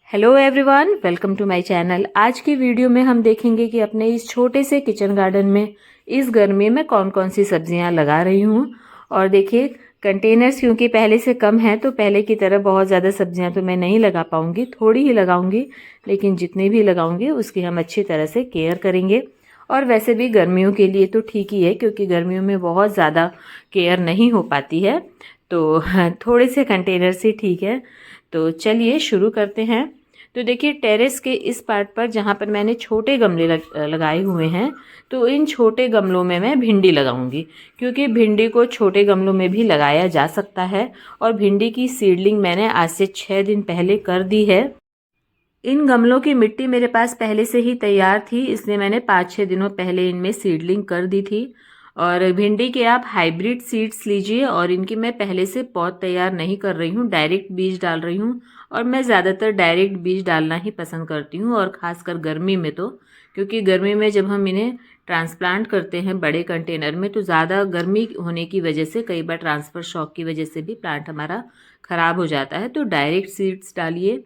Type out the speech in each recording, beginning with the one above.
Hello everyone, welcome to my channel. आज की video में हम देखेंगे कि अपने इस छोटे से किचन गार्डन में इस गर्मी में कौन कौन सी सब्जियां लगा रही हूं। और देखिए, कंटेनर्स क्योंकि पहले से कम है तो पहले की तरह बहुत ज़्यादा सब्जियां तो मैं नहीं लगा पाऊंगी, थोड़ी ही लगाऊंगी। लेकिन जितनी भी लगाऊंगी उसकी हम अच्छी तरह से केयर करेंगे। और वैसे भी गर्मियों के लिए तो ठीक ही है, क्योंकि गर्मियों में बहुत ज़्यादा केयर नहीं हो पाती है, तो थोड़े से कंटेनर से ठीक है। तो चलिए शुरू करते हैं। तो देखिए, टेरेस के इस पार्ट पर जहाँ पर मैंने छोटे गमले लगाए हुए हैं, तो इन छोटे गमलों में मैं भिंडी लगाऊंगी, क्योंकि भिंडी को छोटे गमलों में भी लगाया जा सकता है। और भिंडी की सीडलिंग मैंने आज से 6 दिन पहले कर दी है। इन गमलों की मिट्टी मेरे पास पहले से ही तैयार थी, इसलिए मैंने 5-6 दिनों पहले इनमें सीडलिंग कर दी थी। और भिंडी के आप हाइब्रिड सीड्स लीजिए, और इनकी मैं पहले से पौध तैयार नहीं कर रही हूँ, डायरेक्ट बीज डाल रही हूँ। और मैं ज़्यादातर डायरेक्ट बीज डालना ही पसंद करती हूँ, और ख़ासकर गर्मी में तो, क्योंकि गर्मी में जब हम इन्हें ट्रांसप्लांट करते हैं बड़े कंटेनर में, तो ज़्यादा गर्मी होने की वजह से, कई बार ट्रांसफ़र शॉक की वजह से भी प्लांट हमारा ख़राब हो जाता है। तो डायरेक्ट सीड्स डालिए।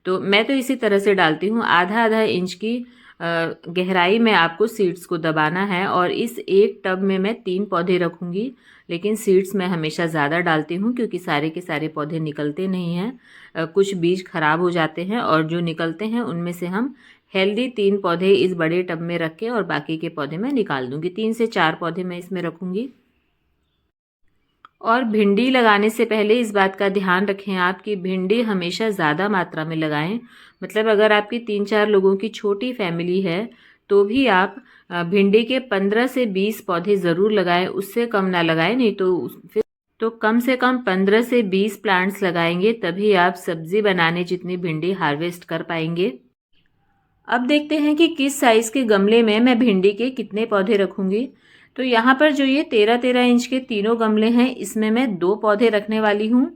तो मैं तो इसी तरह से डालती हूँ, आधा आधा इंच की गहराई में आपको सीड्स को दबाना है। और इस एक टब में मैं 3 पौधे रखूँगी, लेकिन सीड्स मैं हमेशा ज़्यादा डालती हूँ, क्योंकि सारे के सारे पौधे निकलते नहीं हैं। कुछ बीज खराब हो जाते हैं, और जो निकलते हैं उनमें से हम हेल्दी 3 पौधे इस बड़े टब में रख के, और बाकी के पौधे मैं निकाल दूँगी। 3 से 4 पौधे मैं इसमें रखूँगी। और भिंडी लगाने से पहले इस बात का ध्यान रखें आप कि भिंडी हमेशा ज़्यादा मात्रा में लगाएं। मतलब अगर आपकी 3-4 लोगों की छोटी फैमिली है, तो भी आप भिंडी के 15 से 20 पौधे ज़रूर लगाएं, उससे कम ना लगाएं। नहीं तो फिर तो कम से कम 15 से 20 प्लांट्स लगाएंगे, तभी आप सब्जी बनाने जितनी भिंडी हार्वेस्ट कर पाएंगे। अब देखते हैं कि किस साइज़ के गमले में मैं भिंडी के कितने पौधे रखूंगी। तो यहाँ पर जो ये 13-13 इंच के तीनों गमले हैं, इसमें मैं 2 पौधे रखने वाली हूँ।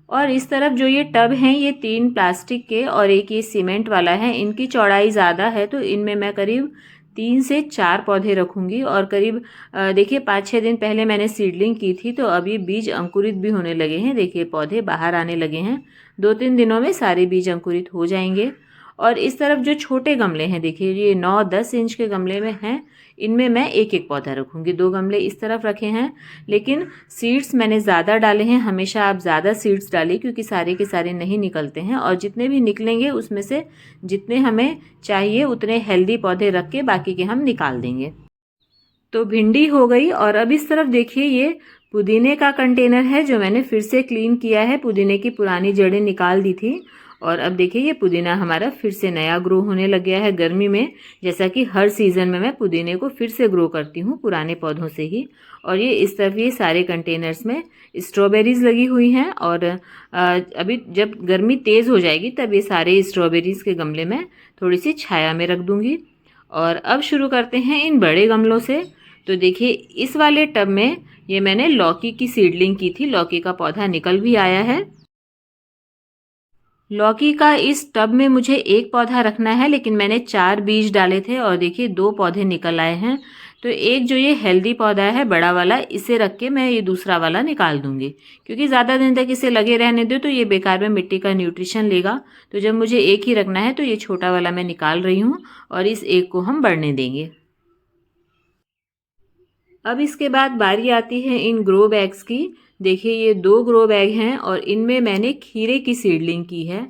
और इस तरफ जो ये टब हैं, ये 3 प्लास्टिक के और एक ये सीमेंट वाला है। इनकी चौड़ाई ज़्यादा है, तो इनमें मैं करीब 3 से 4 पौधे रखूंगी। और करीब देखिए, 5-6 दिन पहले मैंने सीडलिंग की थी, तो अभी बीज अंकुरित भी होने लगे हैं। देखिए, पौधे बाहर आने लगे हैं। 2-3 दिनों में सारे बीज अंकुरित हो जाएंगे। और इस तरफ जो छोटे गमले हैं, देखिए ये 9-10 इंच के गमले में हैं, इनमें मैं एक एक पौधा रखूंगी। 2 गमले इस तरफ रखे हैं, लेकिन सीड्स मैंने ज़्यादा डाले हैं। हमेशा आप ज़्यादा सीड्स डालिए, क्योंकि सारे के सारे नहीं निकलते हैं, और जितने भी निकलेंगे उसमें से जितने हमें चाहिए उतने हेल्दी पौधे रख के बाकी के हम निकाल देंगे। तो भिंडी हो गई। और अब इस तरफ देखिए, ये पुदीने का कंटेनर है जो मैंने फिर से क्लीन किया है। पुदीने की पुरानी जड़ें निकाल दी थी, और अब देखिए ये पुदीना हमारा फिर से नया ग्रो होने लग गया है गर्मी में। जैसा कि हर सीज़न में मैं पुदीने को फिर से ग्रो करती हूँ पुराने पौधों से ही। और ये इस तरफ ये सारे कंटेनर्स में स्ट्रॉबेरीज़ लगी हुई हैं। और अभी जब गर्मी तेज़ हो जाएगी, तब ये सारे स्ट्रॉबेरीज़ के गमले में थोड़ी सी छाया में रख दूँगी। और अब शुरू करते हैं इन बड़े गमलों से। तो देखिए, इस वाले टब में ये मैंने लौकी की सीडलिंग की थी, लौकी का पौधा निकल भी आया है। लौकी का इस टब में मुझे एक पौधा रखना है, लेकिन मैंने 4 बीज डाले थे, और देखिए 2 पौधे निकल आए हैं। तो एक जो ये हेल्दी पौधा है बड़ा वाला, इसे रख के मैं ये दूसरा वाला निकाल दूंगी, क्योंकि ज़्यादा दिन तक इसे लगे रहने दो तो ये बेकार में मिट्टी का न्यूट्रिशन लेगा। तो जब मुझे एक ही रखना है, तो ये छोटा वाला मैं निकाल रही हूँ, और इस एक को हम बढ़ने देंगे। अब इसके बाद बारी आती है इन ग्रो बैग्स की। देखिए, ये 2 ग्रो बैग हैं, और इनमें मैंने खीरे की सीडलिंग की है।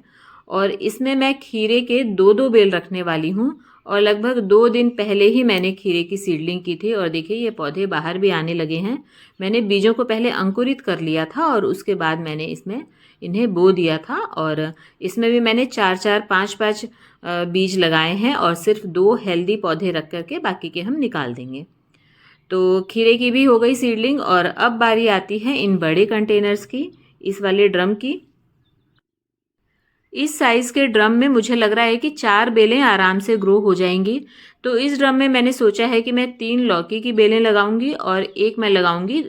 और इसमें मैं खीरे के 2-2 बेल रखने वाली हूँ। और लगभग 2 दिन पहले ही मैंने खीरे की सीडलिंग की थी, और देखिए ये पौधे बाहर भी आने लगे हैं। मैंने बीजों को पहले अंकुरित कर लिया था, और उसके बाद मैंने इसमें इन्हें बो दिया था। और इसमें भी मैंने 4-4, 5-5 बीज लगाए हैं, और सिर्फ 2 हेल्दी पौधे रख करके बाकी के हम निकाल देंगे। तो खीरे की भी हो गई सीडलिंग। और अब बारी आती है इन बड़े कंटेनर्स की, इस वाले ड्रम की। इस साइज़ के ड्रम में मुझे लग रहा है कि 4 बेलें आराम से ग्रो हो जाएंगी। तो इस ड्रम में मैंने सोचा है कि मैं 3 लौकी की बेलें लगाऊंगी, और एक मैं लगाऊंगी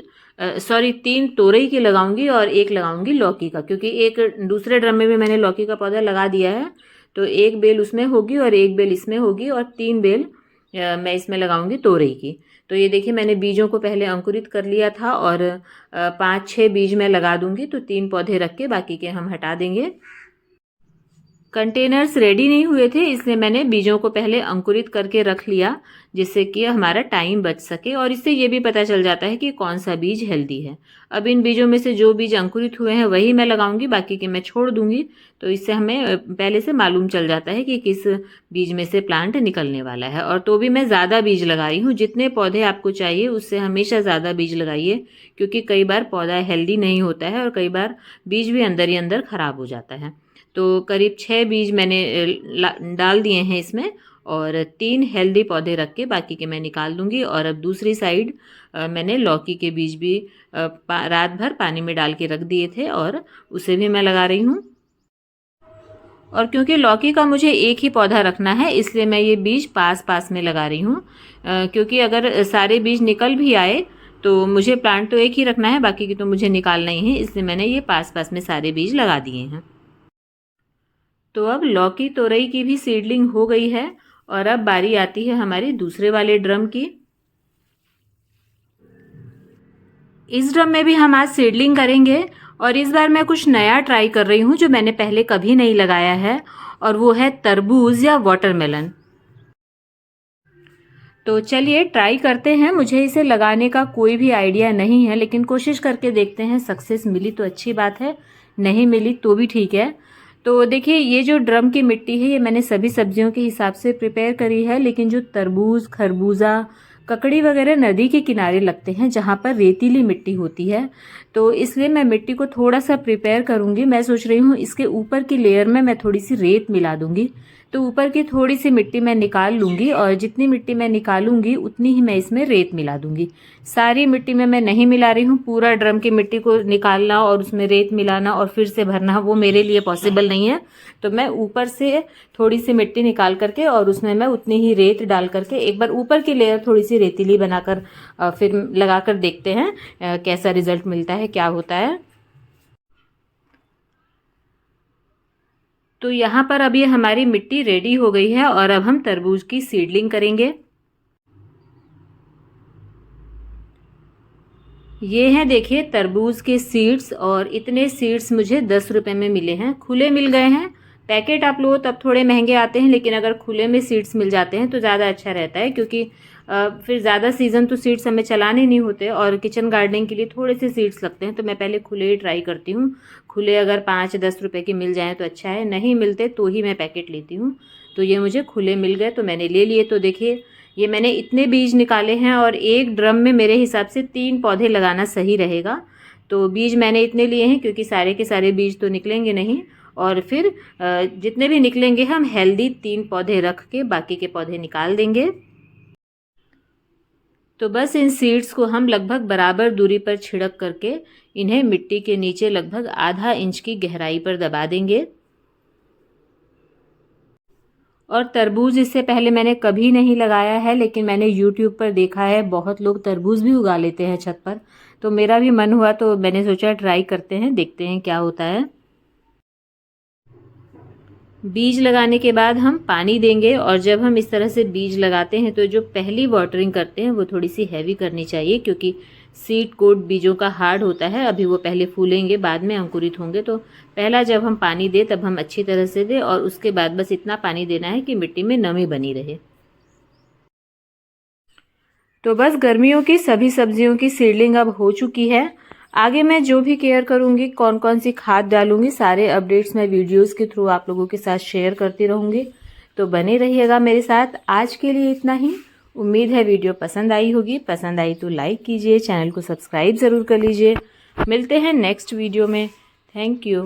3 तोरई की लगाऊंगी, और एक लगाऊंगी लौकी का, क्योंकि एक दूसरे ड्रम में भी मैंने लौकी का पौधा लगा दिया है। तो एक बेल उसमें होगी, और एक बेल इसमें होगी, और 3 बेल मैं इसमें लगाऊंगी तोरई की। तो ये देखिए, मैंने बीजों को पहले अंकुरित कर लिया था, और 5-6 बीज मैं लगा दूंगी। तो 3 पौधे रख के बाकी के हम हटा देंगे। कंटेनर्स रेडी नहीं हुए थे, इसलिए मैंने बीजों को पहले अंकुरित करके रख लिया, जिससे कि हमारा टाइम बच सके और इससे ये भी पता चल जाता है कि कौन सा बीज हेल्दी है। अब इन बीजों में से जो बीज अंकुरित हुए हैं वही मैं लगाऊंगी, बाकी के मैं छोड़ दूंगी। तो इससे हमें पहले से मालूम चल जाता है कि किस बीज में से प्लांट निकलने वाला है। और तो भी मैं ज़्यादा बीज लगा रही हूँ, जितने पौधे आपको चाहिए उससे हमेशा ज़्यादा बीज लगाइए, क्योंकि कई बार पौधा हेल्दी नहीं होता है और कई बार बीज भी अंदर ही अंदर खराब हो जाता है। तो करीब 6 बीज मैंने डाल दिए हैं इसमें, और 3 हेल्दी पौधे रख के बाकी के मैं निकाल दूंगी। और अब दूसरी साइड मैंने लौकी के बीज भी रात भर पानी में डाल के रख दिए थे और उसे भी मैं लगा रही हूँ। और क्योंकि लौकी का मुझे एक ही पौधा रखना है, इसलिए मैं ये बीज पास पास में लगा रही हूँ, क्योंकि अगर सारे बीज निकल भी आए तो मुझे प्लांट तो एक ही रखना है, बाकी की तो मुझे निकालना ही है, इसलिए मैंने ये पास पास में सारे बीज लगा दिए हैं। तो अब लौकी तोरई की भी सीडलिंग हो गई है और अब बारी आती है हमारी दूसरे वाले ड्रम की। इस ड्रम में भी हम आज सीडलिंग करेंगे और इस बार मैं कुछ नया ट्राई कर रही हूँ जो मैंने पहले कभी नहीं लगाया है, और वो है तरबूज या वाटरमेलन। तो चलिए ट्राई करते हैं। मुझे इसे लगाने का कोई भी आइडिया नहीं है, लेकिन कोशिश करके देखते हैं। सक्सेस मिली तो अच्छी बात है, नहीं मिली तो भी ठीक है। तो देखिए, ये जो ड्रम की मिट्टी है ये मैंने सभी सब्जियों के हिसाब से प्रिपेयर करी है, लेकिन जो तरबूज, खरबूजा, ककड़ी वगैरह नदी के किनारे लगते हैं जहाँ पर रेतीली मिट्टी होती है, तो इसलिए मैं मिट्टी को थोड़ा सा प्रिपेयर करूँगी। मैं सोच रही हूँ इसके ऊपर की लेयर में मैं थोड़ी सी रेत मिला दूँगी, तो ऊपर की थोड़ी सी मिट्टी मैं निकाल लूँगी और जितनी मिट्टी मैं निकालूँगी उतनी ही मैं इसमें रेत मिला दूँगी। सारी मिट्टी में मैं नहीं मिला रही हूँ। पूरा ड्रम की मिट्टी को निकालना और उसमें रेत मिलाना और फिर से भरना, वो मेरे लिए पॉसिबल नहीं है। तो मैं ऊपर से थोड़ी सी मिट्टी निकाल करके और उसमें मैं उतनी ही रेत डाल करके एक बार ऊपर की लेयर थोड़ी सी रेतीली बनाकर फिर लगा कर देखते हैं कैसा रिजल्ट मिलता है, क्या होता है। तो यहाँ पर अब ये हमारी मिट्टी रेडी हो गई है और अब हम तरबूज की सीडलिंग करेंगे। ये हैं देखिए तरबूज के सीड्स, और इतने सीड्स मुझे 10 रुपए में मिले हैं। खुले मिल गए हैं, पैकेट आप लो तब थोड़े महंगे आते हैं, लेकिन अगर खुले में सीड्स मिल जाते हैं तो ज़्यादा अच्छा रहता है, क्योंकि फिर ज़्यादा सीज़न तो सीड्स हमें चलाने नहीं होते और किचन गार्डनिंग के लिए थोड़े से सीड्स लगते हैं। तो मैं पहले खुले ही ट्राई करती हूँ। खुले अगर 5-10 रुपए की मिल जाएँ तो अच्छा है, नहीं मिलते तो ही मैं पैकेट लेती हूँ। तो ये मुझे खुले मिल गए तो मैंने ले लिए। तो देखिए, ये मैंने इतने बीज निकाले हैं और एक ड्रम में मेरे हिसाब से 3 पौधे लगाना सही रहेगा। तो बीज मैंने इतने लिए हैं क्योंकि सारे के सारे बीज तो निकलेंगे नहीं, और फिर जितने भी निकलेंगे हम हेल्दी 3 पौधे रख के बाकी के पौधे निकाल देंगे। तो बस इन सीड्स को हम लगभग बराबर दूरी पर छिड़क करके इन्हें मिट्टी के नीचे लगभग आधा इंच की गहराई पर दबा देंगे। और तरबूज इससे पहले मैंने कभी नहीं लगाया है, लेकिन मैंने YouTube पर देखा है बहुत लोग तरबूज भी उगा लेते हैं छत पर, तो मेरा भी मन हुआ तो मैंने सोचा ट्राई करते हैं, देखते हैं क्या होता है। बीज लगाने के बाद हम पानी देंगे, और जब हम इस तरह से बीज लगाते हैं तो जो पहली वाटरिंग करते हैं वो थोड़ी सी हैवी करनी चाहिए, क्योंकि सीड कोट बीजों का हार्ड होता है। अभी वो पहले फूलेंगे, बाद में अंकुरित होंगे, तो पहला जब हम पानी दें तब हम अच्छी तरह से दें, और उसके बाद बस इतना पानी देना है कि मिट्टी में नमी बनी रहे। तो बस गर्मियों की सभी सब्जियों की सीडलिंग अब हो चुकी है। आगे मैं जो भी केयर करूंगी, कौन कौन सी खाद डालूंगी, सारे अपडेट्स मैं वीडियोस के थ्रू आप लोगों के साथ शेयर करती रहूंगी। तो बने रहिएगा मेरे साथ। आज के लिए इतना ही। उम्मीद है वीडियो पसंद आई होगी। पसंद आई तो लाइक कीजिए, चैनल को सब्सक्राइब ज़रूर कर लीजिए। मिलते हैं नेक्स्ट वीडियो में। Thank you.